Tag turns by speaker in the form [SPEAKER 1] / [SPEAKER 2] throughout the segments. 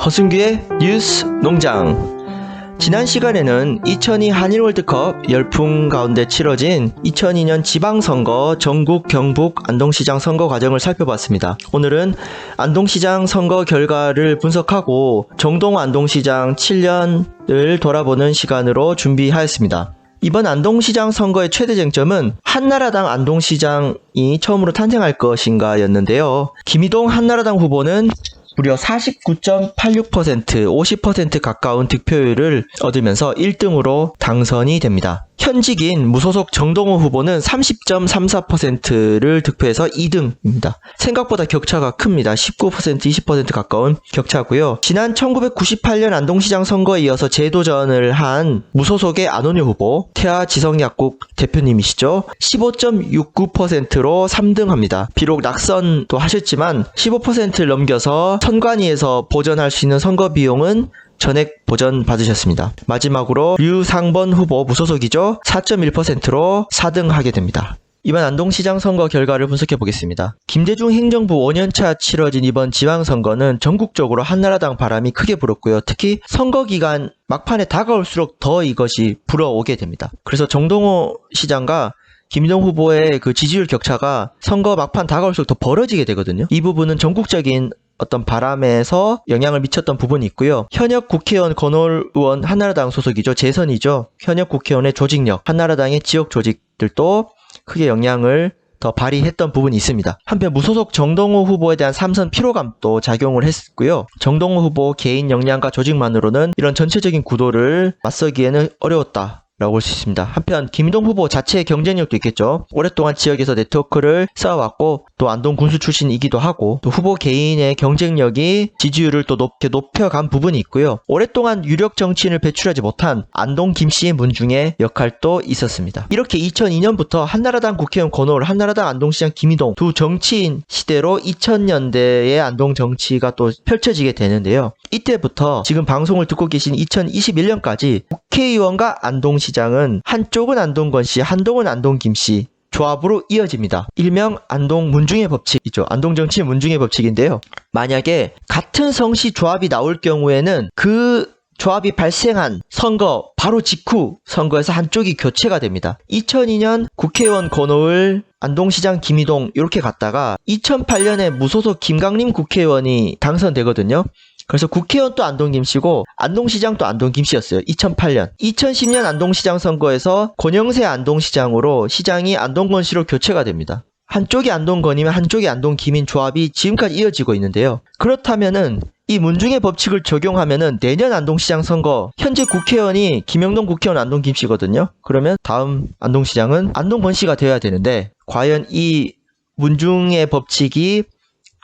[SPEAKER 1] 허승규의 뉴스 농장. 지난 시간에는 2002 한일 월드컵 열풍 가운데 치러진 2002년 지방선거 전국 경북 안동시장 선거 과정을 살펴봤습니다. 오늘은 안동시장 선거 결과를 분석하고 정동호 안동시장 7년을 돌아보는 시간으로 준비하였습니다. 이번 안동시장 선거의 최대 쟁점은 한나라당 안동시장이 처음으로 탄생할 것인가 였는데요. 김희동 한나라당 후보는 무려 49.86%, 50% 가까운 득표율을 얻으면서 1등으로 당선이 됩니다. 현직인 무소속 정동호 후보는 30.34%를 득표해서 2등입니다. 생각보다 격차가 큽니다. 19%, 20% 가까운 격차고요. 지난 1998년 안동시장 선거에 이어서 재도전을 한 무소속의 안원효 후보, 태아 지성약국 대표님이시죠. 15.69%로 3등합니다. 비록 낙선도 하셨지만 15%를 넘겨서 선관위에서 보전할 수 있는 선거 비용은 전액 보전 받으셨습니다. 마지막으로 류상번 후보 무소속이죠. 4.1%로 4등하게 됩니다. 이번 안동시장 선거 결과를 분석해 보겠습니다. 김대중 행정부 5년차 치러진 이번 지방선거는 전국적으로 한나라당 바람이 크게 불었고요. 특히 선거 기간 막판에 다가올수록 더 이것이 불어오게 됩니다. 그래서 정동호 시장과 김희동 후보의 그 지지율 격차가 선거 막판 다가올수록 더 벌어지게 되거든요. 이 부분은 전국적인 어떤 바람에서 영향을 미쳤던 부분이 있고요. 현역 국회의원 권오을 의원 한나라당 소속이죠. 재선이죠. 현역 국회의원의 조직력, 한나라당의 지역 조직들도 크게 영향을 더 발휘했던 부분이 있습니다. 한편 무소속 정동호 후보에 대한 삼선 피로감도 작용을 했고요. 정동호 후보 개인 역량과 조직만으로는 이런 전체적인 구도를 맞서기에는 어려웠다 라고 볼 수 있습니다. 한편 김희동 후보 자체의 경쟁력도 있겠죠. 오랫동안 지역에서 네트워크를 쌓아왔고 또 안동 군수 출신이기도 하고 또 후보 개인의 경쟁력이 지지율을 또 높여간 부분이 있고요. 오랫동안 유력 정치인을 배출하지 못한 안동 김씨의 문중의 역할도 있었습니다. 이렇게 2002년부터 한나라당 국회의원 권오을, 한나라당 안동시장 김희동 두 정치인 시대로 2000년대의 안동 정치가 또 펼쳐지게 되는데요. 이때부터 지금 방송을 듣고 계신 2021년까지 국회의원과 안동시장은 한쪽은 안동권씨, 한동은 안동김씨 조합으로 이어집니다. 일명 안동 문중의 법칙이죠. 안동 정치의 문중의 법칙인데요. 만약에 같은 성씨 조합이 나올 경우에는 그 조합이 발생한 선거 바로 직후 선거에서 한쪽이 교체가 됩니다. 2002년 국회의원 권오을, 안동시장 김희동 이렇게 갔다가 2008년에 무소속 김강림 국회의원이 당선되거든요. 그래서 국회의원 또 안동김씨고 안동시장 또 안동김씨였어요. 2008년. 2010년 안동시장 선거에서 권영세 안동시장으로 시장이 안동권씨로 교체가 됩니다. 한쪽이 안동권이면 한쪽이 안동김인 조합이 지금까지 이어지고 있는데요. 그렇다면은 이 문중의 법칙을 적용하면은 내년 안동시장 선거 현재 국회의원이 김영동 국회의원 안동김씨거든요. 그러면 다음 안동시장은 안동권씨가 되어야 되는데 과연 이 문중의 법칙이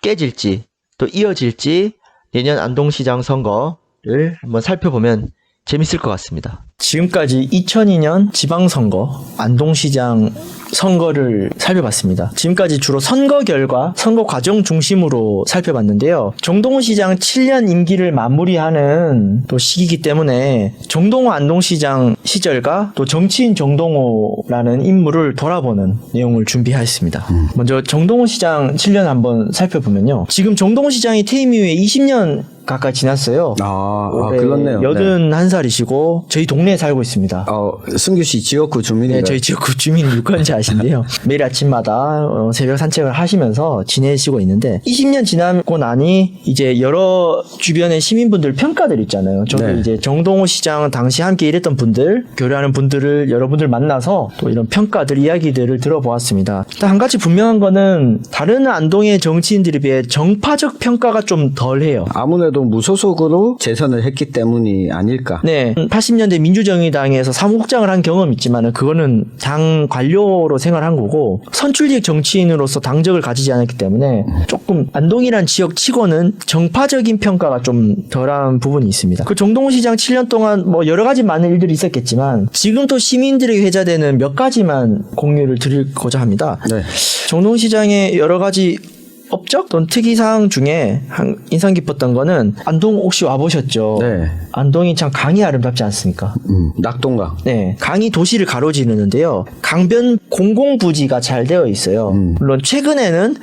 [SPEAKER 1] 깨질지 또 이어질지 내년 안동시장 선거를 한번 살펴보면 재밌을 것 같습니다. 지금까지 2002년 지방선거, 안동시장 선거를 살펴봤습니다. 지금까지 주로 선거 결과, 선거 과정 중심으로 살펴봤는데요. 정동호 시장 7년 임기를 마무리하는 또 시기이기 때문에 정동호 안동시장 시절과 또 정치인 정동호라는 인물을 돌아보는 내용을 준비하였습니다. 먼저 정동호 시장 7년 한번 살펴보면요. 지금 정동호 시장이 퇴임 이후에 20년 가까이 지났어요.
[SPEAKER 2] 그렇네요.
[SPEAKER 1] 81살이시고 저희 동네에 살고 있습니다.
[SPEAKER 2] 승규 씨 지역구 주민이에요.
[SPEAKER 1] 네, 저희 지역구 주민 유권자이신데요. 매일 아침마다 새벽 산책을 하시면서 지내시고 있는데 20년 지나고 나니 이제 여러 주변의 시민분들 평가들 있잖아요. 저도
[SPEAKER 2] 네.
[SPEAKER 1] 이제 정동호 시장 당시 함께 일했던 분들, 교류하는 분들을 여러분들 만나서 또 이런 평가들, 이야기들을 들어보았습니다. 일단 한 가지 분명한 거는 다른 안동의 정치인들에 비해 정파적 평가가 좀 덜해요.
[SPEAKER 2] 아무래도 무소속으로 재선을 했기 때문이 아닐까.
[SPEAKER 1] 네, 80년대 민주정의당에서 사무국장을 한 경험이 있지만 그거는 당 관료로 생활한 거고 선출직 정치인으로서 당적을 가지지 않았기 때문에 조금 안동이란 지역 치고는 정파적인 평가가 좀 덜한 부분이 있습니다. 그 정동호 시장 7년 동안 뭐 여러 가지 많은 일들이 있었겠지만 지금 또 시민들에게 회자되는 몇 가지만 공유를 드리고자 합니다.
[SPEAKER 2] 네.
[SPEAKER 1] 정동호 시장의 여러 가지 업적 또는 특이사항 중에 인상 깊었던 거는 안동 혹시 와보셨죠?
[SPEAKER 2] 네.
[SPEAKER 1] 안동이 참 강이 아름답지 않습니까?
[SPEAKER 2] 낙동강.
[SPEAKER 1] 네, 강이 도시를 가로지르는데요. 강변 공공부지가 잘 되어 있어요. 물론 최근에는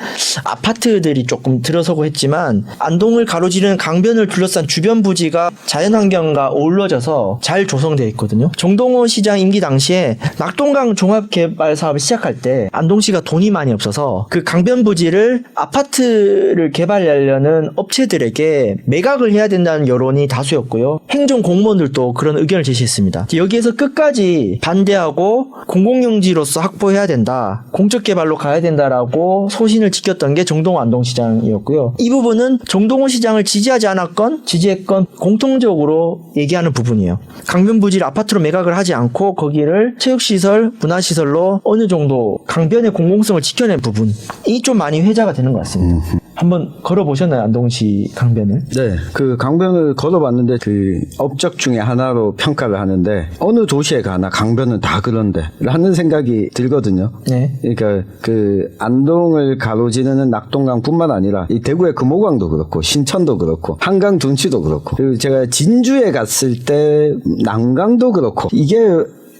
[SPEAKER 1] 아파트들이 조금 들어서고 했지만 안동을 가로지르는 강변을 둘러싼 주변 부지가 자연환경과 어우러져서 잘 조성되어 있거든요. 정동호 시장 임기 당시에 낙동강 종합개발 사업을 시작할 때 안동시가 돈이 많이 없어서 그 강변 부지를 아파트를 개발하려는 업체들에게 매각을 해야 된다는 여론이 다수였고요. 행정 공무원들도 그런 의견을 제시했습니다. 여기에서 끝까지 반대하고 공공용지로서 확보해야 된다. 공적 개발로 가야 된다라고 소신을 지켰던 게 정동호 안동시장이었고요. 이 부분은 정동호 시장을 지지하지 않았건 지지했건 공통적으로 얘기하는 부분이에요. 강변 부지를 아파트로 매각을 하지 않고 거기를 체육시설, 문화시설로 어느 정도 강변의 공공성을 지켜낸 부분이 좀 많이 회자가 되는 것 같습니다. 한번 걸어보셨나요? 안동시 강변을?
[SPEAKER 2] 네. 그 강변을 걸어봤는데 그 업적 중에 하나로 평가를 하는데 어느 도시에 가나 강변은 다 그런데 라는 생각이 들거든요.
[SPEAKER 1] 네.
[SPEAKER 2] 그러니까 그 안동을 가로지르는 낙동강뿐만 아니라 이 대구의 금호강도 그렇고 신천도 그렇고 한강 둔치도 그렇고 그리고 제가 진주에 갔을 때 남강도 그렇고 이게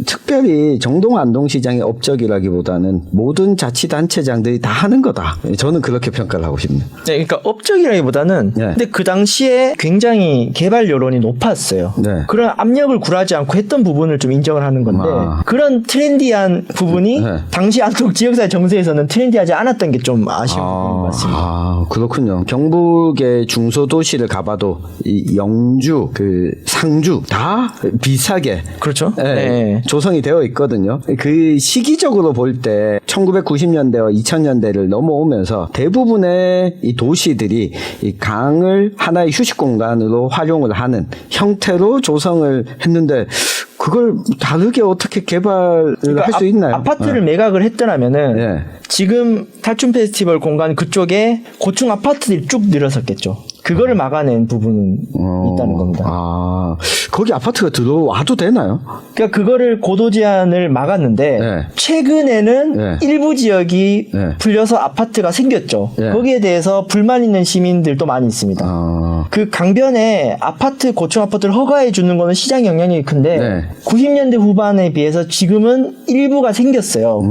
[SPEAKER 2] 특별히 정동 안동시장의 업적이라기보다는 모든 자치단체장들이 다 하는 거다. 저는 그렇게 평가를 하고 싶네요.
[SPEAKER 1] 네, 그러니까 업적이라기보다는
[SPEAKER 2] 네.
[SPEAKER 1] 근데 그 당시에 굉장히 개발 여론이 높았어요.
[SPEAKER 2] 네.
[SPEAKER 1] 그런 압력을 굴하지 않고 했던 부분을 좀 인정을 하는 건데 그런 트렌디한 부분이
[SPEAKER 2] 네.
[SPEAKER 1] 당시 안동 지역사회 정세에서는 트렌디하지 않았던 게 좀 아쉬운 부분인 것 같습니다.
[SPEAKER 2] 그렇군요. 경북의 중소도시를 가봐도 이 영주, 그 상주 다 비슷하게
[SPEAKER 1] 그렇죠?
[SPEAKER 2] 네,
[SPEAKER 1] 네.
[SPEAKER 2] 조성이 되어 있거든요. 그 시기적으로 볼 때 1990년대와 2000년대를 넘어오면서 대부분의 이 도시들이 이 강을 하나의 휴식 공간으로 활용을 하는 형태로 조성을 했는데 그걸 다르게 어떻게 개발을 할 수 있나요?
[SPEAKER 1] 아파트를 매각을 했더라면은
[SPEAKER 2] 네.
[SPEAKER 1] 지금 탈춤 페스티벌 공간 그쪽에 고층 아파트들이 쭉 늘어섰겠죠. 그거를 막아낸 부분은 있다는 겁니다.
[SPEAKER 2] 거기 아파트가 들어와도 되나요?
[SPEAKER 1] 그러니까 그거를 고도 제한을 막았는데
[SPEAKER 2] 네.
[SPEAKER 1] 최근에는
[SPEAKER 2] 네.
[SPEAKER 1] 일부 지역이
[SPEAKER 2] 네.
[SPEAKER 1] 풀려서 아파트가 생겼죠.
[SPEAKER 2] 네.
[SPEAKER 1] 거기에 대해서 불만 있는 시민들도 많이 있습니다. 그 강변에 아파트 고층 아파트를 허가해 주는 거는 시장 영향력이 큰데
[SPEAKER 2] 네.
[SPEAKER 1] 90년대 후반에 비해서 지금은 일부가 생겼어요.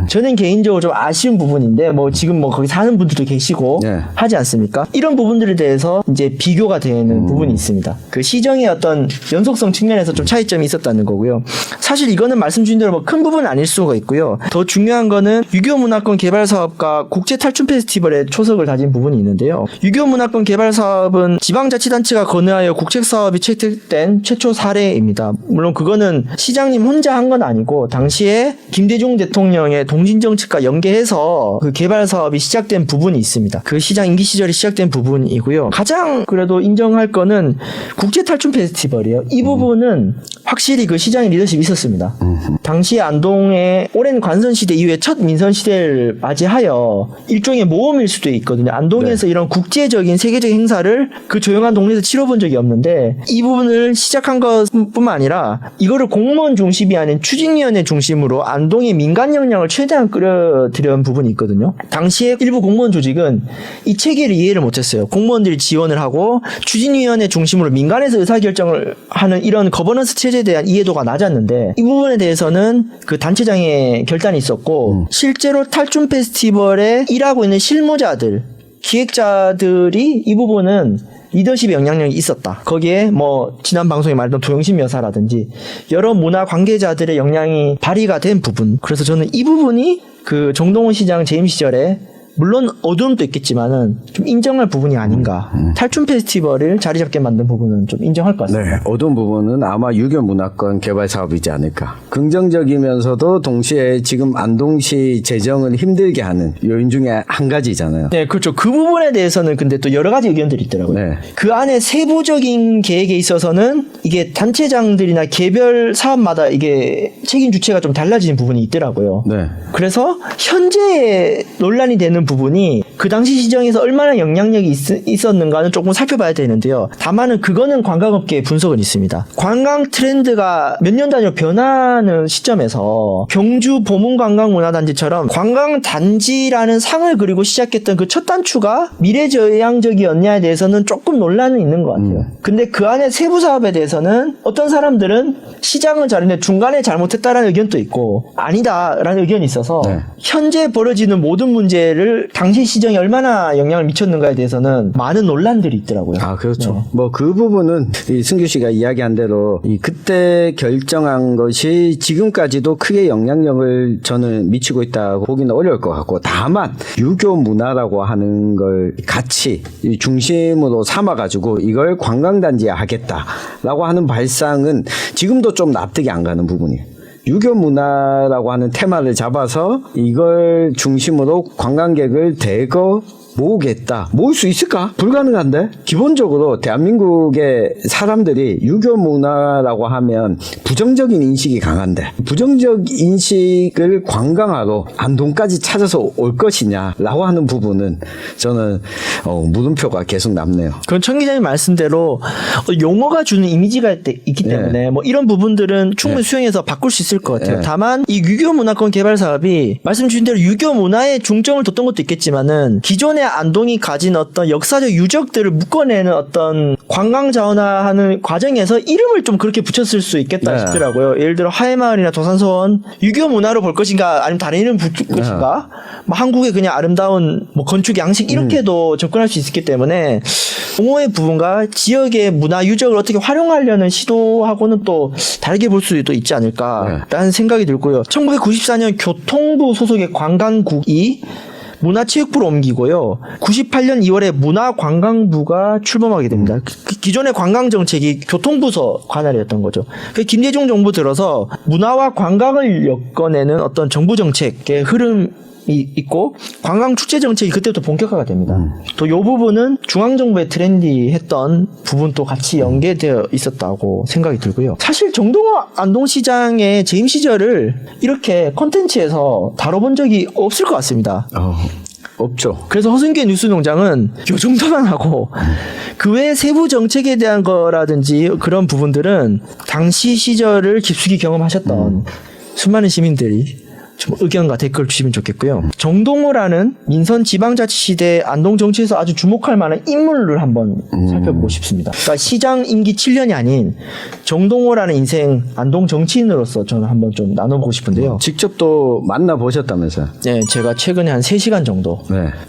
[SPEAKER 1] 저는 개인적으로 좀 아쉬운 부분인데 뭐 지금 뭐 거기 사는 분들도 계시고
[SPEAKER 2] 네.
[SPEAKER 1] 하지 않습니까? 이런 부분들에 대해서 이제 비교가 되는 부분이 있습니다. 그 시정의 어떤 연속성 측면에서 좀 차이점이 있었다는 거고요. 사실 이거는 말씀 주신 대로 뭐 큰 부분은 아닐 수가 있고요. 더 중요한 거는 유교 문화권 개발 사업과 국제 탈춤 페스티벌에 초석을 다진 부분이 있는데요. 유교 문화권 개발 사업은 지방자치단체가 건의하여 국책 사업이 채택된 최초 사례입니다. 물론 그거는 시장님 혼자 한 건 아니고 당시에 김대중 대통령의 동진 정책과 연계해서 그 개발 사업이 시작된 부분이 있습니다. 그 시장 임기 시절에 시작된 부분이고요. 가장 그래도 인정할 거는 국제 탈춤 페스티벌이에요. 이 부분은 확실히 그 시장의 리더십이 있었습니다. 당시 안동의 오랜 관선 시대 이후에 첫 민선 시대를 맞이하여 일종의 모험일 수도 있거든요. 안동에서 이런 국제적인 세계적인 행사를 그 조용한 동네에서 치러본 적이 없는데 이 부분을 시작한 것뿐만 아니라 이거를 공무원 중심이 아닌 추진위원회 중심으로 안동의 민간 역량을 최대한 끌어들여온 부분이 있거든요. 당시에 일부 공무원 조직은 이 체계를 이해를 못했어요. 공무원들이 지원을 하고 추진위원회 중심으로 민간에서 의사결정을 하는 이런 거버넌스 체제에 대한 이해도가 낮았는데 이 부분에 대해서는 그 단체장의 결단이 있었고 실제로 탈춤 페스티벌에 일하고 있는 실무자들, 기획자들이 이 부분은 리더십의 영향력이 있었다. 거기에 뭐 지난 방송에 말했던 도영심 여사라든지 여러 문화 관계자들의 영향이 발휘가 된 부분. 그래서 저는 이 부분이 그 정동원 시장 재임 시절에 물론 어두움도 있겠지만은 좀 인정할 부분이 아닌가. 탈춤 페스티벌을 자리 잡게 만든 부분은 좀 인정할 것 같습니다.
[SPEAKER 2] 네, 어두운 부분은 아마 유교 문화권 개발 사업이지 않을까. 긍정적이면서도 동시에 지금 안동시 재정을 힘들게 하는 요인 중에 한 가지잖아요.
[SPEAKER 1] 네, 그렇죠. 그 부분에 대해서는 근데 또 여러 가지 의견들이 있더라고요.
[SPEAKER 2] 네.
[SPEAKER 1] 그 안에 세부적인 계획에 있어서는 이게 단체장들이나 개별 사업마다 이게 책임 주체가 좀 달라지는 부분이 있더라고요.
[SPEAKER 2] 네.
[SPEAKER 1] 그래서 현재 논란이 되는 되는 부분이 그 당시 시정에서 얼마나 영향력이 있었는가는 조금 살펴봐야 되는데요. 다만은 그거는 관광업계의 분석은 있습니다. 관광 트렌드가 몇 년 단위로 변하는 시점에서 경주 보문관광문화단지처럼 관광단지라는 상을 그리고 시작했던 그 첫 단추가 미래지향적이었냐에 대해서는 조금 논란은 있는 것 같아요. 근데 그 안에 세부 사업에 대해서는 어떤 사람들은 시장은 잘했는데 중간에 잘못했다라는 의견도 있고 아니다라는 의견이 있어서
[SPEAKER 2] 네.
[SPEAKER 1] 현재 벌어지는 모든 문제를 당시 시정이 얼마나 영향을 미쳤는가에 대해서는 많은 논란들이 있더라고요.
[SPEAKER 2] 아, 그렇죠.
[SPEAKER 1] 네.
[SPEAKER 2] 뭐 그 부분은 이 승규 씨가 이야기한 대로 이 그때 결정한 것이 지금까지도 크게 영향력을 저는 미치고 있다고 보기는 어려울 것 같고, 다만 유교 문화라고 하는 걸 같이 이 중심으로 삼아가지고 이걸 관광단지에 하겠다라고 하는 발상은 지금도 좀 납득이 안 가는 부분이에요. 유교 문화라고 하는 테마를 잡아서 이걸 중심으로 관광객을 대거 모으겠다. 모을 수 있을까? 불가능한데? 기본적으로 대한민국의 사람들이 유교 문화라고 하면 부정적인 인식이 강한데, 부정적 인식을 관광하러 안동까지 찾아서 올 것이냐라고 하는 부분은 저는 물음표가 계속 남네요.
[SPEAKER 1] 그건 청 기자님 말씀대로 용어가 주는 이미지가 있기 때문에 뭐 이런 부분들은 충분히 수용해서 바꿀 수 있을 것 같아요. 다만 이 유교 문화권 개발 사업이 말씀 주신 대로 유교 문화에 중점을 뒀던 것도 있겠지만은 기존의 안동이 가진 어떤 역사적 유적들을 묶어내는 어떤 관광 자원화하는 과정에서 이름을 좀 그렇게 붙였을 수 있겠다 싶더라고요. 예를 들어 하회마을이나 도산서원 유교 문화로 볼 것인가 아니면 다른 이름 붙일 것인가, 뭐 한국의 그냥 아름다운 뭐 건축 양식 이렇게도 접근할 수 있기 때문에 용어의 부분과 지역의 문화 유적을 어떻게 활용하려는 시도하고는 또 다르게 볼 수도 있지 않을까라는 생각이 들고요. 1994년 교통부 소속의 관광국이 문화체육부로 옮기고요. 98년 2월에 문화관광부가 출범하게 됩니다. 기존의 관광정책이 교통부서 관할이었던 거죠. 김대중 정부 들어서 문화와 관광을 엮어내는 어떤 정부 정책의 흐름이 있고 관광 축제 정책이 그때부터 본격화가 됩니다. 또 이 부분은 중앙정부의 트렌디했던 부분도 같이 연계되어 있었다고 생각이 들고요. 사실 정동호 안동시장의 재임 시절을 이렇게 콘텐츠에서 다뤄본 적이 없을 것 같습니다.
[SPEAKER 2] 없죠.
[SPEAKER 1] 그래서 허승규의 뉴스농장은 요 정도만 하고 그 외 세부 정책에 대한 거라든지 그런 부분들은 당시 시절을 깊숙이 경험하셨던 수많은 시민들이 좀 의견과 댓글 주시면 좋겠고요. 정동호라는 민선 지방자치시대 안동 정치에서 아주 주목할 만한 인물을 한번 살펴보고 싶습니다. 그러니까 시장 임기 7년이 아닌 정동호라는 인생 안동 정치인으로서 저는 한번 좀 나눠보고 싶은데요.
[SPEAKER 2] 직접 또 만나보셨다면서요?
[SPEAKER 1] 네, 제가 최근에 한 3시간 정도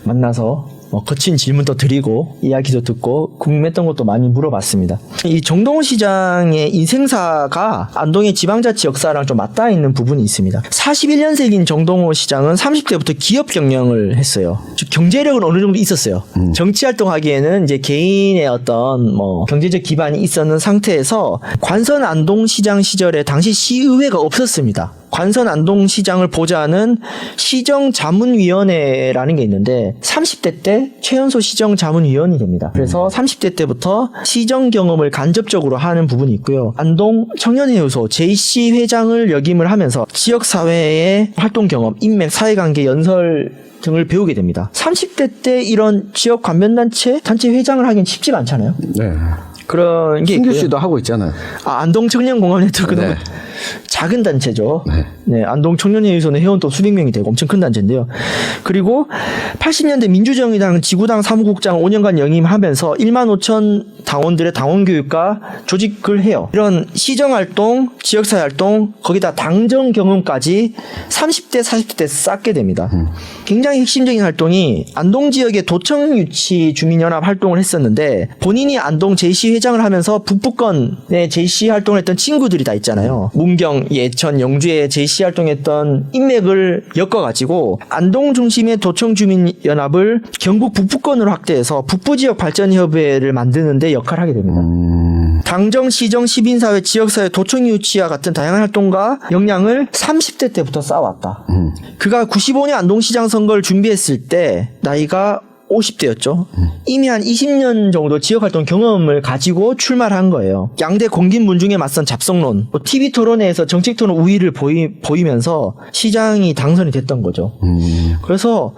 [SPEAKER 1] 만나서 거친 질문도 드리고 이야기도 듣고 궁금했던 것도 많이 물어봤습니다. 이 정동호 시장의 인생사가 안동의 지방자치 역사랑 좀 맞닿아 있는 부분이 있습니다. 41년생인 정동호 시장은 30대부터 기업 경영을 했어요. 즉 경제력은 어느 정도 있었어요. 정치 활동하기에는 이제 개인의 어떤 뭐 경제적 기반이 있었는 상태에서 관선 안동시장 시절에 당시 시의회가 없었습니다. 관선 안동시장을 보좌하는 시정자문위원회라는 게 있는데 30대 때 최연소 시정자문위원이 됩니다. 그래서 30대 때부터 시정 경험을 간접적으로 하는 부분이 있고요. 안동 청년회의소 JC 회장을 역임을 하면서 지역사회의 활동 경험, 인맥, 사회관계, 연설 등을 배우게 됩니다. 30대 때 이런 지역 관변단체 단체 회장을 하긴 쉽지가 않잖아요.
[SPEAKER 2] 네.
[SPEAKER 1] 그런 게
[SPEAKER 2] 승규
[SPEAKER 1] 있고요.
[SPEAKER 2] 씨도 하고 있잖아요.
[SPEAKER 1] 안동 청년공감 네트워크는 작은 단체죠. 네, 안동 청년회의소는 회원도 수백 명이 되고 엄청 큰 단체인데요. 그리고 80년대 민주정의당 지구당 사무국장 5년간 영임하면서 1만 5천 당원들의 당원교육과 조직을 해요. 이런 시정활동, 지역사회활동, 거기다 당정 경험까지 30대, 40대 때 쌓게 됩니다. 굉장히 핵심적인 활동이 안동 지역의 도청 유치 주민연합 활동을 했었는데 본인이 안동 JC 회장을 하면서 북부권의 JC 활동을 했던 친구들이 다 있잖아요. 문경, 예천, 영주에 JC 활동했던 인맥을 엮어가지고 안동 중심의 도청 주민연합을 경북 북부권으로 확대해서 북부지역 발전협의회를 만드는데 역할을 하게 됩니다. 당정, 시정, 시민사회, 지역사회, 도청 유치와 같은 다양한 활동과 역량을 30대 때부터 쌓아왔다. 그가 95년 안동시장 선거를 준비했을 때 나이가 50대였죠. 이미 한 20년 정도 지역활동 경험을 가지고 출마를 한 거예요. 양대 공긴문중에 맞선 잡성론, TV 토론회에서 정책토론 우위를 보이면서 시장이 당선이 됐던 거죠. 그래서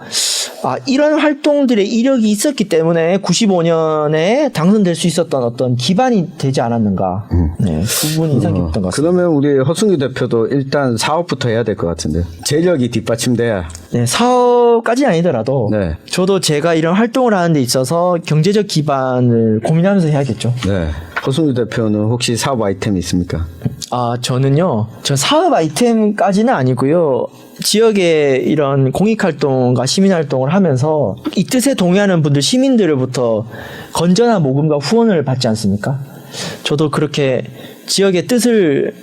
[SPEAKER 1] 이런 활동들의 이력이 있었기 때문에 95년에 당선될 수 있었던 어떤 기반이 되지 않았는가. 네, 부분이 인상 깊었던 것 같습니다.
[SPEAKER 2] 그러면 우리 허승규 대표도 일단 사업부터 해야 될 것 같은데 재력이 뒷받침돼야.
[SPEAKER 1] 네, 사업까지는 아니더라도
[SPEAKER 2] 네.
[SPEAKER 1] 저도 제가 이런 활동을 하는 데 있어서 경제적 기반을 고민하면서 해야겠죠.
[SPEAKER 2] 네. 허승규 대표는 혹시 사업 아이템이 있습니까?
[SPEAKER 1] 저는요, 저 사업 아이템까지는 아니고요. 지역의 이런 공익활동과 시민활동을 하면서 이 뜻에 동의하는 분들, 시민들로부터 건전한 모금과 후원을 받지 않습니까? 저도 그렇게 지역의 뜻을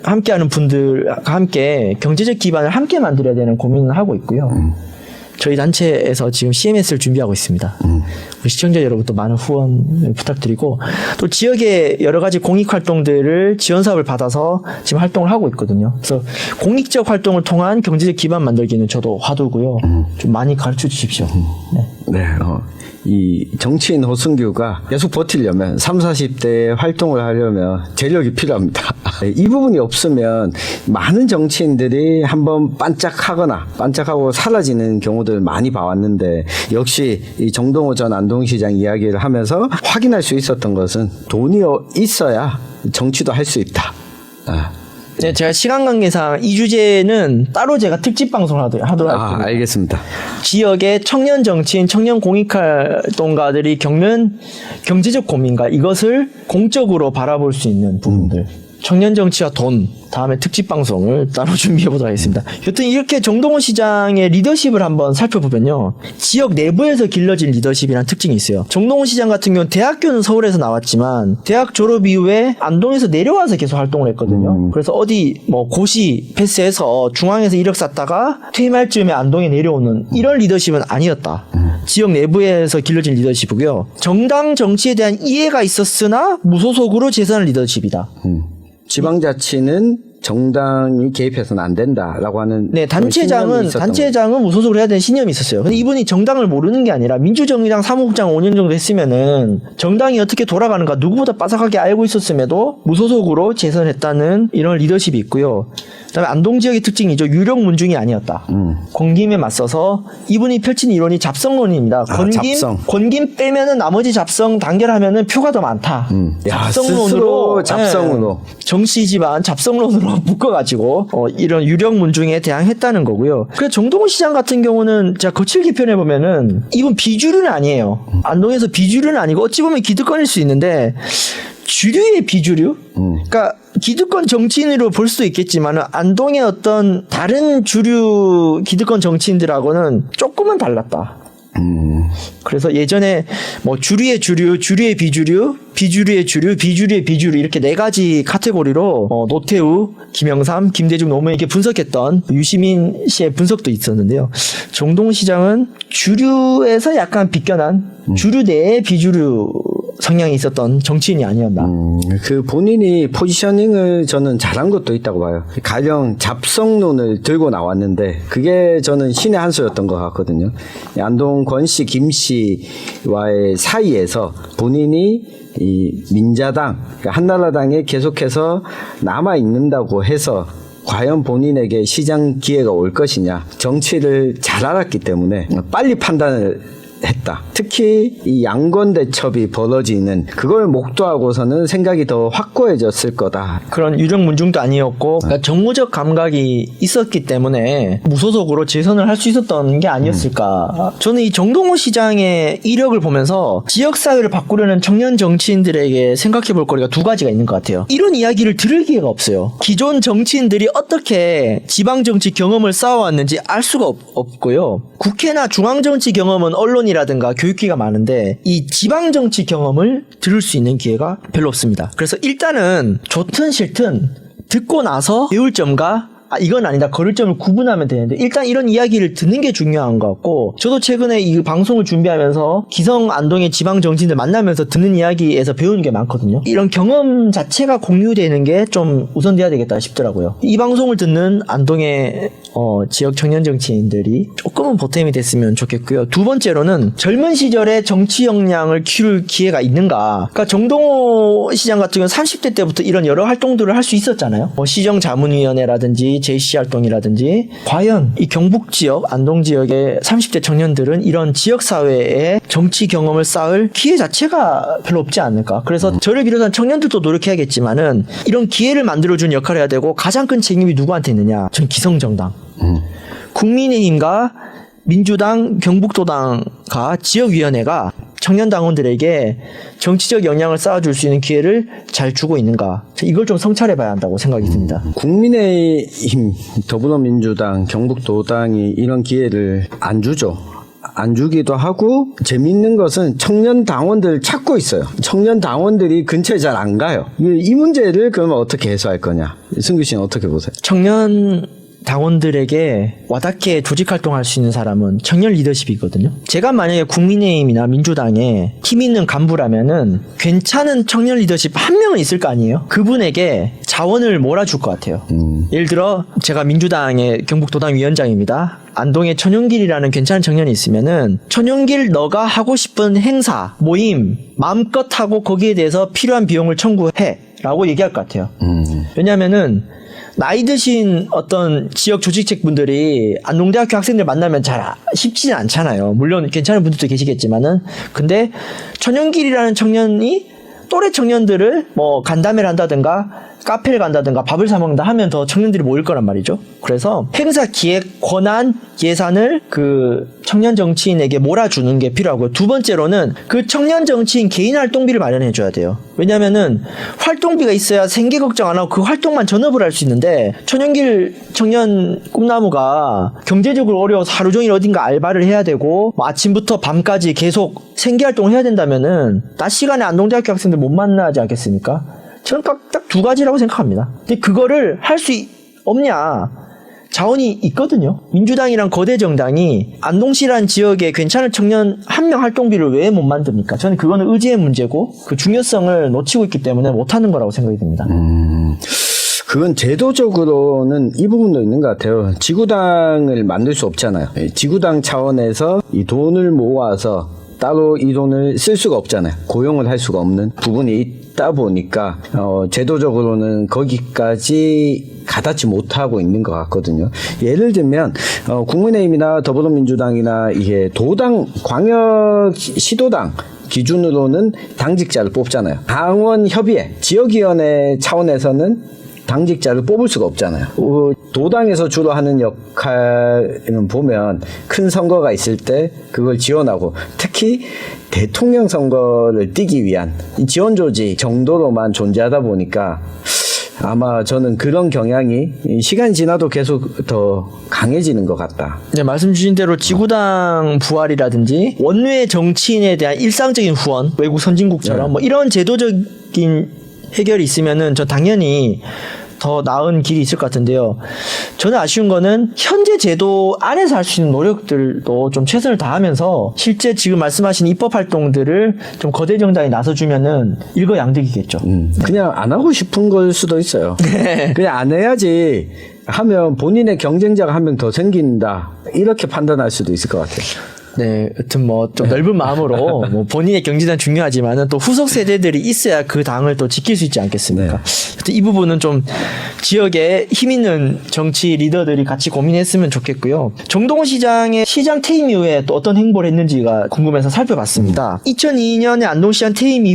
[SPEAKER 1] 함께하는 분들과 함께 경제적 기반을 함께 만들어야 되는 고민을 하고 있고요. 저희 단체에서 지금 CMS를 준비하고 있습니다. 우리 시청자 여러분도 많은 후원을 부탁드리고 또 지역의 여러 가지 공익 활동들을 지원 사업을 받아서 지금 활동을 하고 있거든요. 그래서 공익적 활동을 통한 경제적 기반 만들기는 저도 화두고요. 좀 많이 가르쳐 주십시오. 네.
[SPEAKER 2] 네. 이 정치인 허승규가 계속 버티려면 30, 40대에 활동을 하려면 재력이 필요합니다. 이 부분이 없으면 많은 정치인들이 한번 반짝하고 사라지는 경우들 많이 봐왔는데 역시 이 정동호 전 안동시장 이야기를 하면서 확인할 수 있었던 것은 돈이 있어야 정치도 할 수 있다.
[SPEAKER 1] 네, 제가 시간 관계상 이 주제는 따로 제가 특집 방송을 하도록 하겠습니다.
[SPEAKER 2] 알겠습니다.
[SPEAKER 1] 지역의 청년 정치인, 청년 공익활동가들이 겪는 경제적 고민과 이것을 공적으로 바라볼 수 있는 부분들. 청년 정치와 돈, 다음에 특집 방송을 따로 준비해 보도록 하겠습니다. 여튼 이렇게 정동호 시장의 리더십을 한번 살펴보면요. 지역 내부에서 길러진 리더십이라는 특징이 있어요. 정동호 시장 같은 경우는 대학교는 서울에서 나왔지만 대학 졸업 이후에 안동에서 내려와서 계속 활동을 했거든요. 그래서 어디 고시 패스해서 중앙에서 이력 쌓다가 퇴임할 즈음에 안동에 내려오는 이런 리더십은 아니었다. 지역 내부에서 길러진 리더십이고요. 정당 정치에 대한 이해가 있었으나 무소속으로 재선한 리더십이다.
[SPEAKER 2] 지방자치는 정당이 개입해서는 안 된다라고 하는.
[SPEAKER 1] 네, 단체장은 무소속으로 해야 되는 신념이 있었어요. 근데 이분이 정당을 모르는 게 아니라 민주정의당 사무국장 5년 정도 했으면은 정당이 어떻게 돌아가는가 누구보다 빠삭하게 알고 있었음에도 무소속으로 재선했다는 이런 리더십이 있고요. 그다음에 안동 지역의 특징이죠. 유력 문중이 아니었다. 권김에 맞서서 이분이 펼친 이론이 잡성론입니다. 권김 빼면은 나머지 잡성 단결하면은 표가 더 많다.
[SPEAKER 2] 잡성론으로
[SPEAKER 1] 정치 지반 잡성론으로 묶어가지고 이런 유력 문중에 대항했다는 거고요. 그래서 정동호 시장 같은 경우는 제가 거칠게 표현해 보면은 이분 비주류는 아니에요. 안동에서 비주류는 아니고 어찌 보면 기득권일 수 있는데 주류의 비주류? 그러니까 기득권 정치인으로 볼 수도 있겠지만 안동의 어떤 다른 주류 기득권 정치인들하고는 조금은 달랐다. 그래서 예전에 주류의 주류, 주류의 비주류, 비주류의 주류, 비주류의 비주류 이렇게 네 가지 카테고리로 노태우, 김영삼, 김대중, 노무현 이렇게 분석했던 유시민 씨의 분석도 있었는데요. 정동호 시장은 주류에서 약간 비껴난 주류 내의 비주류 성향이 있었던 정치인이 아니었나.
[SPEAKER 2] 그 본인이 포지셔닝을 저는 잘한 것도 있다고 봐요. 가령 잡성론을 들고 나왔는데 그게 저는 신의 한 수였던 것 같거든요. 안동 권 씨, 김 씨와의 사이에서 본인이 이 민자당, 그러니까 한나라당에 계속해서 남아 있는다고 해서 과연 본인에게 시장 기회가 올 것이냐, 정치를 잘 알았기 때문에 빨리 판단을 했다. 특히 이 양권 대첩이 벌어지는 그걸 목도하고서는 생각이 더 확고해졌을 거다.
[SPEAKER 1] 그런 유력 문중도 아니었고 그러니까 정무적 감각이 있었기 때문에 무소속으로 재선을 할 수 있었던 게 아니었을까. 저는 이 정동호 시장의 이력을 보면서 지역사회를 바꾸려는 청년 정치인들에게 생각해 볼 거리가 두 가지가 있는 것 같아요. 이런 이야기를 들을 기회가 없어요. 기존 정치인들이 어떻게 지방정치 경험을 쌓아왔는지 알 수가 없고요. 국회나 중앙정치 경험은 언론이라든가 교육기가 많은데 이 지방정치 경험을 들을 수 있는 기회가 별로 없습니다. 그래서 일단은 좋든 싫든 듣고 나서 배울 점과 이건 아니다. 거를점을 구분하면 되는데 일단 이런 이야기를 듣는 게 중요한 것 같고 저도 최근에 이 방송을 준비하면서 기성 안동의 지방 정치인들 만나면서 듣는 이야기에서 배우는 게 많거든요. 이런 경험 자체가 공유되는 게 좀 우선돼야 되겠다 싶더라고요. 이 방송을 듣는 안동의 지역 청년 정치인들이 조금은 보탬이 됐으면 좋겠고요. 두 번째로는 젊은 시절에 정치 역량을 키울 기회가 있는가. 그러니까 정동호 시장 같은 경우는 30대 때부터 이런 여러 활동들을 할 수 있었잖아요. 뭐 시정자문위원회라든지 JC 활동이라든지 과연 이 경북 지역, 안동 지역의 30대 청년들은 이런 지역사회에 정치 경험을 쌓을 기회 자체가 별로 없지 않을까. 그래서 저를 비롯한 청년들도 노력해야겠지만은 이런 기회를 만들어준 역할을 해야 되고 가장 큰 책임이 누구한테 있느냐. 전 기성정당. 국민의힘과 민주당, 경북도당과 지역위원회가 청년당원들에게 정치적 역량을 쌓아줄 수 있는 기회를 잘 주고 있는가. 이걸 좀 성찰해봐야 한다고 생각이 듭니다.
[SPEAKER 2] 국민의힘, 더불어민주당, 경북도당이 이런 기회를 안 주죠. 안 주기도 하고 재미있는 것은 청년 당원들 찾고 있어요. 청년 당원들이 근처에 잘 안 가요. 이 문제를 그러면 어떻게 해소할 거냐. 승규 씨는 어떻게 보세요?
[SPEAKER 1] 청년 당원들에게 와닿게 조직활동할 수 있는 사람은 청년 리더십이거든요. 제가 만약에 국민의힘이나 민주당에 힘 있는 간부라면은 괜찮은 청년 리더십 한 명은 있을 거 아니에요? 그분에게 자원을 몰아줄 것 같아요. 예를 들어 제가 민주당의 경북도당 위원장입니다. 안동에 천연길이라는 괜찮은 청년이 있으면은 천연길 너가 하고 싶은 행사, 모임 마음껏 하고 거기에 대해서 필요한 비용을 청구해 라고 얘기할 것 같아요. 왜냐면은 나이 드신 어떤 지역 조직책분들이 안동대학교 학생들 만나면 잘 쉽지는 않잖아요. 물론 괜찮은 분들도 계시겠지만은 근데 천연길이라는 청년이 또래 청년들을 뭐 간담회를 한다든가 카페를 간다든가 밥을 사 먹는다 하면 더 청년들이 모일 거란 말이죠. 그래서 행사 기획 권한 예산을 그 청년 정치인에게 몰아주는 게 필요하고요. 두 번째로는 그 청년 정치인 개인 활동비를 마련해 줘야 돼요. 왜냐면은 활동비가 있어야 생계 걱정 안 하고 그 활동만 전업을 할 수 있는데 천연길 청년 꿈나무가 경제적으로 어려워서 하루 종일 어딘가 알바를 해야 되고 뭐 아침부터 밤까지 계속 생계 활동을 해야 된다면은 낮 시간에 안동대학교 학생들 못 만나지 않겠습니까? 저는 딱 두 가지라고 생각합니다. 근데 그거를 할 수 없냐? 자원이 있거든요. 민주당이랑 거대 정당이 안동시라는 지역에 괜찮은 청년 한 명 활동비를 왜 못 만듭니까? 저는 그거는 의지의 문제고 그 중요성을 놓치고 있기 때문에 못하는 거라고 생각이 듭니다.
[SPEAKER 2] 그건 제도적으로는 이 부분도 있는 것 같아요. 지구당을 만들 수 없잖아요. 지구당 차원에서 이 돈을 모아서 따로 이 돈을 쓸 수가 없잖아요. 고용을 할 수가 없는 부분이 있다 보니까 제도적으로는 거기까지 가닿지 못하고 있는 것 같거든요. 예를 들면 국민의힘이나 더불어민주당이나 이게 도당, 광역 시도당 기준으로는 당직자를 뽑잖아요. 당원협의회, 지역위원회 차원에서는 당직자를 뽑을 수가 없잖아요. 도당에서 주로 하는 역할은 보면 큰 선거가 있을 때 그걸 지원하고 특히 대통령 선거를 뛰기 위한 지원 조직 정도로만 존재하다 보니까 아마 저는 그런 경향이 시간이 지나도 계속 더 강해지는 것 같다.
[SPEAKER 1] 네, 말씀 주신 대로 지구당 부활이라든지 원외 정치인에 대한 일상적인 후원, 외국 선진국처럼 뭐 이런 제도적인 해결이 있으면은 저 당연히 더 나은 길이 있을 것 같은데요. 저는 아쉬운 거는 현재 제도 안에서 할 수 있는 노력들도 좀 최선을 다하면서 실제 지금 말씀하신 입법 활동들을 좀 거대 정당이 나서주면은 일거양득이겠죠.
[SPEAKER 2] 그냥 안 하고 싶은 걸 수도 있어요.
[SPEAKER 1] 네.
[SPEAKER 2] 그냥 안 해야지 하면 본인의 경쟁자가 한 명 더 생긴다. 이렇게 판단할 수도 있을 것 같아요.
[SPEAKER 1] 네, 여튼 뭐 좀 넓은 마음으로 뭐 본인의 경제는 중요하지만은 또 후속 세대들이 있어야 그 당을 또 지킬 수 있지 않겠습니까? 하여튼 이 부분은 좀 지역에 힘 있는 정치 리더들이 같이 고민했으면 좋겠고요. 정동호 시장의 시장 퇴임 이후에 또 어떤 행보를 했는지가 궁금해서 살펴봤습니다. 2002년에 안동시장 퇴임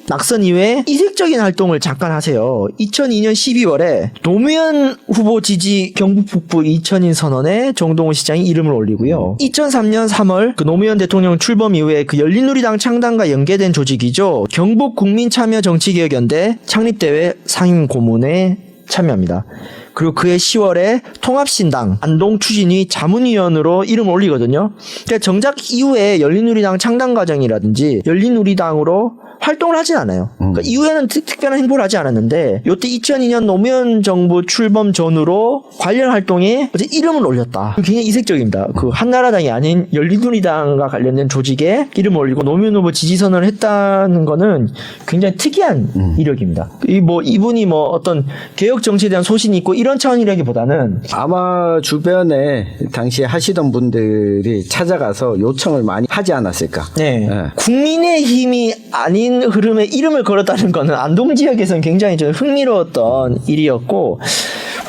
[SPEAKER 1] 낙선 이후에 이색적인 활동을 잠깐 하세요. 2002년 12월에 노무현 후보 지지 경북 북부 이천인 선언에 정동호 시장이 이름을 올리고요. 2003년 3월 그 노무현 대통령 출범 이후에 그 열린우리당 창당과 연계된 조직이죠. 경북국민참여정치개혁연대 창립대회 상임고문에 참여합니다. 그리고 그해 10월에 통합신당 안동 추진위 자문위원으로 이름을 올리거든요. 그러니까 정작 이후에 열린우리당 창당 과정이라든지 열린우리당으로 활동을 하진 않아요. 그러니까 이후에는 특별한 행보를 하지 않았는데 요때 2002년 노무현 정부 출범 전후로 관련 활동에 어제 이름을 올렸다. 굉장히 이색적입니다. 그 한나라당이 아닌 열린우리당과 관련된 조직에 이름을 올리고 노무현 후보 지지선언을 했다는 거는 굉장히 특이한 이력입니다. 이분이 어떤 개혁 정치에 대한 소신이 있고 이런 차원이라기보다는
[SPEAKER 2] 아마 주변에 당시에 하시던 분들이 찾아가서 요청을 많이 하지 않았을까.
[SPEAKER 1] 네.
[SPEAKER 2] 네.
[SPEAKER 1] 국민의힘이 아닌 흐름에 이름을 걸었다는 거는 안동 지역에서는 굉장히 좀 흥미로웠던 일이었고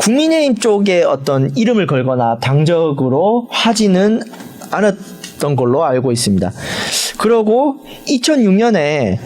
[SPEAKER 1] 국민의힘 쪽에 어떤 이름을 걸거나 당적으로 하지는 않았던 걸로 알고 있습니다. 그러고 2006년에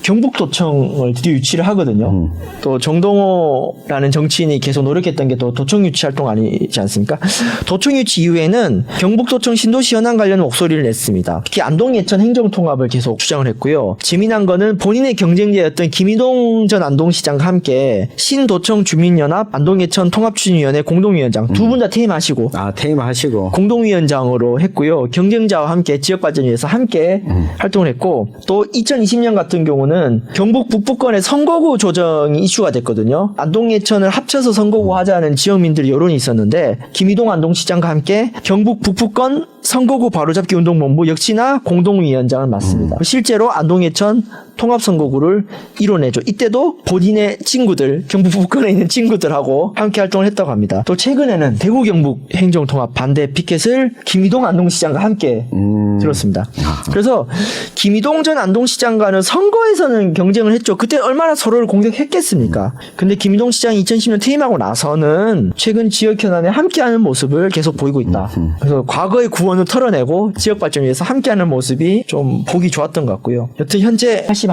[SPEAKER 1] 경북도청을 드디어 유치를 하거든요. 또 정동호라는 정치인이 계속 노력했던 게 또 도청 유치 활동 아니지 않습니까? 도청 유치 이후에는 경북도청 신도시 현안 관련 목소리를 냈습니다. 특히 안동 예천 행정통합을 계속 주장을 했고요. 재미난 거는 본인의 경쟁자였던 김희동 전 안동시장과 함께 신도청 주민연합 안동 예천 통합추진위원회 공동위원장 두 분 다 퇴임하시고
[SPEAKER 2] 퇴임하시고
[SPEAKER 1] 공동위원장으로 했고요. 경쟁자와 함께 지역발전을 위해서 함께 활동을 했고 또 2020년 같은 경우는 경북 북부권의 선거구 조정이 이슈가 됐거든요. 안동 예천을 합쳐서 선거구 하자는 지역민들의 여론이 있었는데 김희동 안동시장과 함께 경북 북부권 선거구 바로잡기 운동본부 역시나 공동위원장을 맡습니다. 실제로 안동 예천 통합선거구를 이뤄내죠. 이때도 본인의 친구들, 경북 북부권에 있는 친구들하고 함께 활동을 했다고 합니다. 또 최근에는 대구 경북 행정통합 반대 피켓을 김희동 안동시장과 함께 들었습니다. 그래서 김희동 전 안동시장과는 선거에서는 경쟁을 했죠. 그때 얼마나 서로를 공격했겠습니까? 근데 김희동 시장이 2010년 퇴임하고 나서는 최근 지역 현안에 함께하는 모습을 계속 보이고 있다. 그래서 과거의 구원을 털어내고 지역 발전을 위해서 함께하는 모습이 좀 보기 좋았던 것 같고요. 여튼 현재 81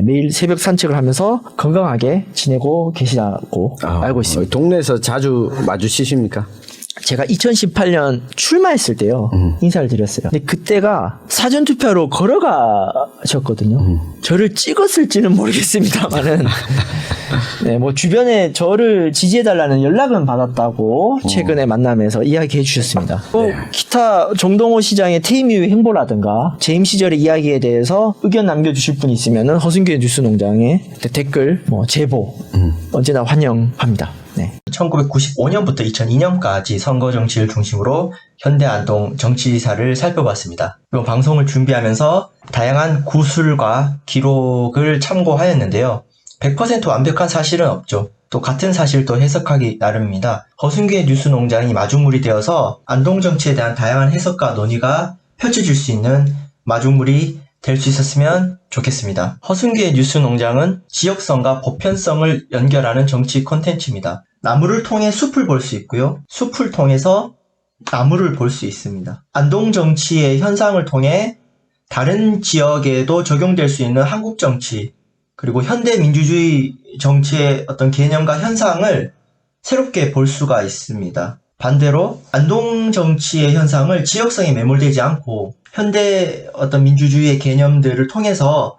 [SPEAKER 1] 매일 새벽 산책을 하면서 건강하게 지내고 계시다고 알고 있습니다.
[SPEAKER 2] 동네에서 자주 마주치십니까?
[SPEAKER 1] 제가 2018년 출마했을 때요 인사를 드렸어요. 근데 그때가 사전투표로 걸어가셨거든요. 저를 찍었을지는 모르겠습니다만은 주변에 저를 지지해달라는 연락은 받았다고 최근에 만남에서 이야기해 주셨습니다. 또 기타 정동호 시장의 퇴임 이후 행보라든가 재임 시절의 이야기에 대해서 의견 남겨주실 분 있으면 허승규의 뉴스농장에 댓글 제보 언제나 환영합니다.
[SPEAKER 3] 1995년부터 2002년까지 선거 정치를 중심으로 현대 안동 정치사를 살펴봤습니다. 이 방송을 준비하면서 다양한 구술과 기록을 참고하였는데요. 100% 완벽한 사실은 없죠. 또 같은 사실도 해석하기 나름입니다. 허승규의 뉴스농장이 마중물이 되어서 안동 정치에 대한 다양한 해석과 논의가 펼쳐질 수 있는 마중물이 될 수 있었으면 좋겠습니다. 허승규의 뉴스농장은 지역성과 보편성을 연결하는 정치 콘텐츠입니다. 나무를 통해 숲을 볼 수 있고요. 숲을 통해서 나무를 볼 수 있습니다. 안동 정치의 현상을 통해 다른 지역에도 적용될 수 있는 한국 정치, 그리고 현대 민주주의 정치의 어떤 개념과 현상을 새롭게 볼 수가 있습니다. 반대로 안동 정치의 현상을 지역성에 매몰되지 않고 현대 어떤 민주주의의 개념들을 통해서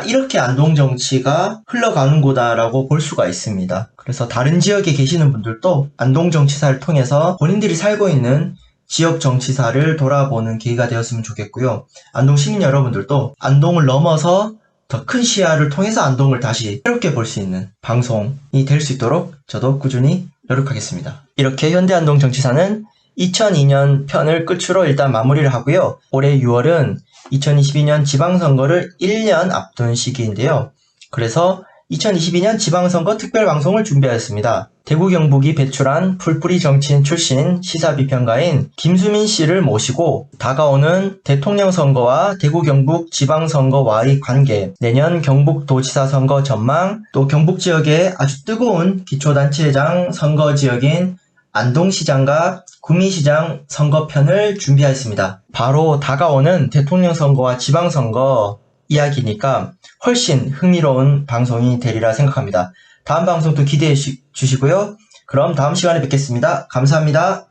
[SPEAKER 3] 이렇게 안동 정치가 흘러가는구나라고 볼 수가 있습니다. 그래서 다른 지역에 계시는 분들도 안동 정치사를 통해서 본인들이 살고 있는 지역 정치사를 돌아보는 계기가 되었으면 좋겠고요. 안동 시민 여러분들도 안동을 넘어서 더 큰 시야를 통해서 안동을 다시 새롭게 볼 수 있는 방송이 될 수 있도록 저도 꾸준히 노력하겠습니다. 이렇게 현대 안동 정치사는 2002년 편을 끝으로 일단 마무리를 하고요. 올해 6월은 2022년 지방선거를 1년 앞둔 시기인데요. 그래서 2022년 지방선거 특별방송을 준비하였습니다. 대구 경북이 배출한 풀뿌리 정치인 출신 시사비평가인 김수민 씨를 모시고 다가오는 대통령 선거와 대구 경북 지방선거와의 관계, 내년 경북도지사 선거 전망, 또 경북 지역의 아주 뜨거운 기초단체장 선거 지역인 안동시장과 구미시장 선거편을 준비하였습니다. 바로 다가오는 대통령 선거와 지방선거 이야기니까 훨씬 흥미로운 방송이 되리라 생각합니다. 다음 방송도 기대해 주시고요. 그럼 다음 시간에 뵙겠습니다. 감사합니다.